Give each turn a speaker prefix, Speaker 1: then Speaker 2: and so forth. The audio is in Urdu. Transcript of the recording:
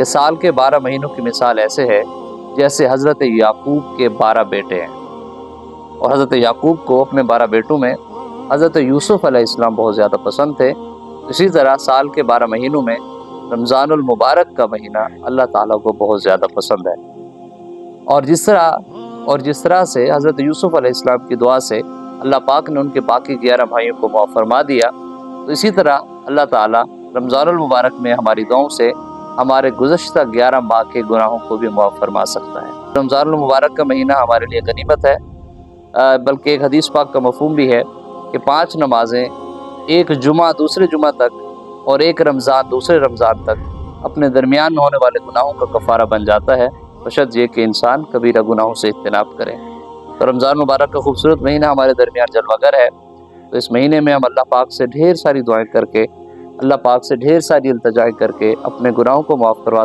Speaker 1: کہ سال کے 12 مہینوں کی مثال ایسے ہے جیسے حضرت یعقوب کے 12 بیٹے ہیں، اور حضرت یعقوب کو اپنے 12 بیٹوں میں حضرت یوسف علیہ السلام بہت زیادہ پسند تھے۔ اسی طرح سال کے 12 مہینوں میں رمضان المبارک کا مہینہ اللہ تعالیٰ کو بہت زیادہ پسند ہے، اور جس طرح سے حضرت یوسف علیہ السلام کی دعا سے اللہ پاک نے ان کے باقی 11 بھائیوں کو معاف فرما دیا، تو اسی طرح اللہ تعالیٰ رمضان المبارک میں ہماری دعاؤں سے ہمارے گزشتہ 11 ماہ کے گناہوں کو بھی معاف فرما سکتا ہے۔ رمضان المبارک کا مہینہ ہمارے لیے غنیمت ہے، بلکہ ایک حدیث پاک کا مفہوم بھی ہے کہ 5 نمازیں ایک جمعہ دوسرے جمعہ تک اور ایک رمضان دوسرے رمضان تک اپنے درمیان میں ہونے والے گناہوں کا کفارہ بن جاتا ہے، بشرط یہ کہ انسان کبیرہ گناہوں سے اجتناب کرے۔ تو رمضان مبارک کا خوبصورت مہینہ ہمارے درمیان جلوہ گر ہے، تو اس مہینے میں ہم اللہ پاک سے ڈھیر ساری دعائیں کر کے، اللہ پاک سے ڈھیر ساری التجائیں کر کے اپنے گناہوں کو معاف کروا